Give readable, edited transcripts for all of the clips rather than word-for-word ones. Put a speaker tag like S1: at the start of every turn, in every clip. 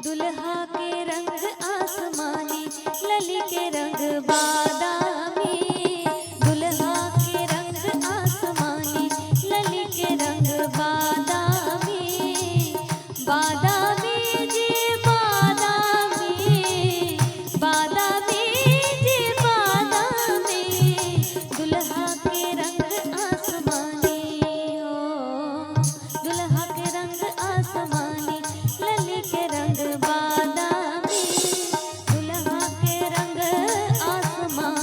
S1: दुल्हा के रंग आसमानी, लली के रंग बादामी। दुल्हा के रंग आसमानी, लली के रंग बादामी। बादामी जी बादामी, बादामी जी बादामी। दुल्हा के रंग आसमानी हो, दुल्हा के रंग आसमानी, लली के रंग बादामी। दुल्हा के रंग आसमानी।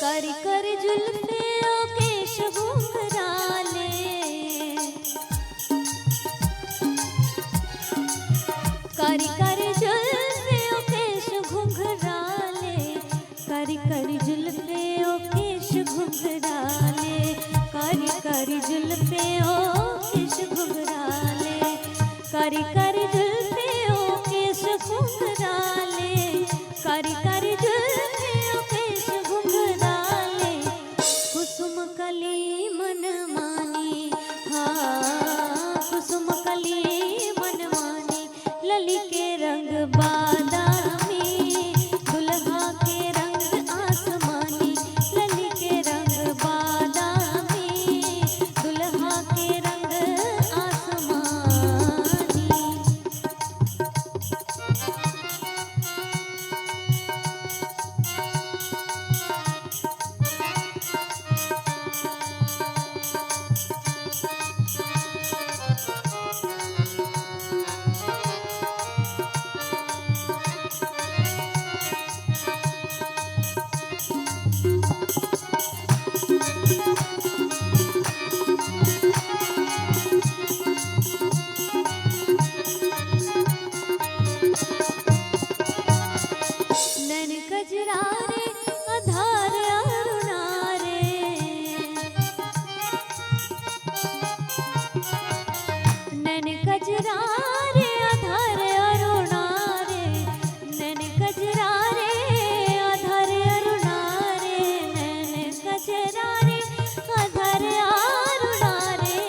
S1: करी करी जुल्फे ओ केश घुंघराले, करी करी जुल्फे ओ केश घुंघराले। करी करी जुल्फे ओ केश घुंघराले, करी करी जुल्फे ओ केश घुंघराले। करी करी जुल्फे ओ केश घुंघराले, करी करी जुल्फे ओ केश घुंघराले। कुसुम कली मन मानी, हाँ कुसुम कली मन मानी, लली के रंग बादामी। दुल्हा के रंग आसमानी, लली के रंग बादामी। दुल्हा के रंग आसमानी। नैन कजरारे आधार अरुणारे, नैन कजरारे आधार अरुणारे। नैन कजरारे आधार अरुणारे, नैन कजरारे आधार अरुणारे।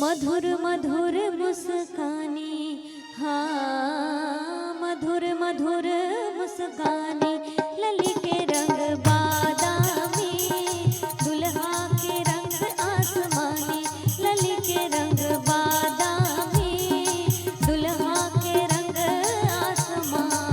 S1: मधुर मधुर मुस्कानी, हाँ मधुर मधुर मुस्कानी, लली के रंग बादामी। दुल्हा के रंग आसमानी, लली के रंग बादामी। दुल्हा के रंग आसमानी।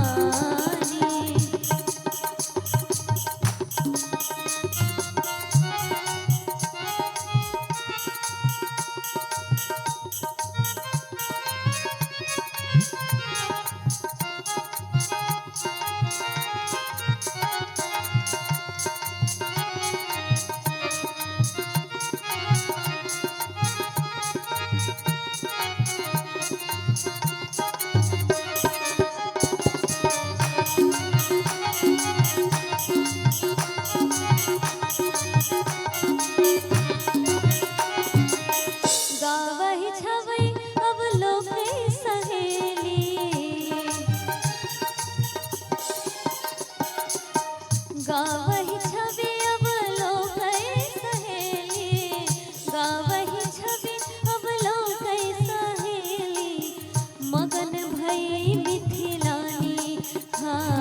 S1: गावहि छवै अब लोके सहेली, गावहि छवि अब लोके सहेली। गावहि छवि अब लोके सहेली। मगन भई मिथिलानी, हाँ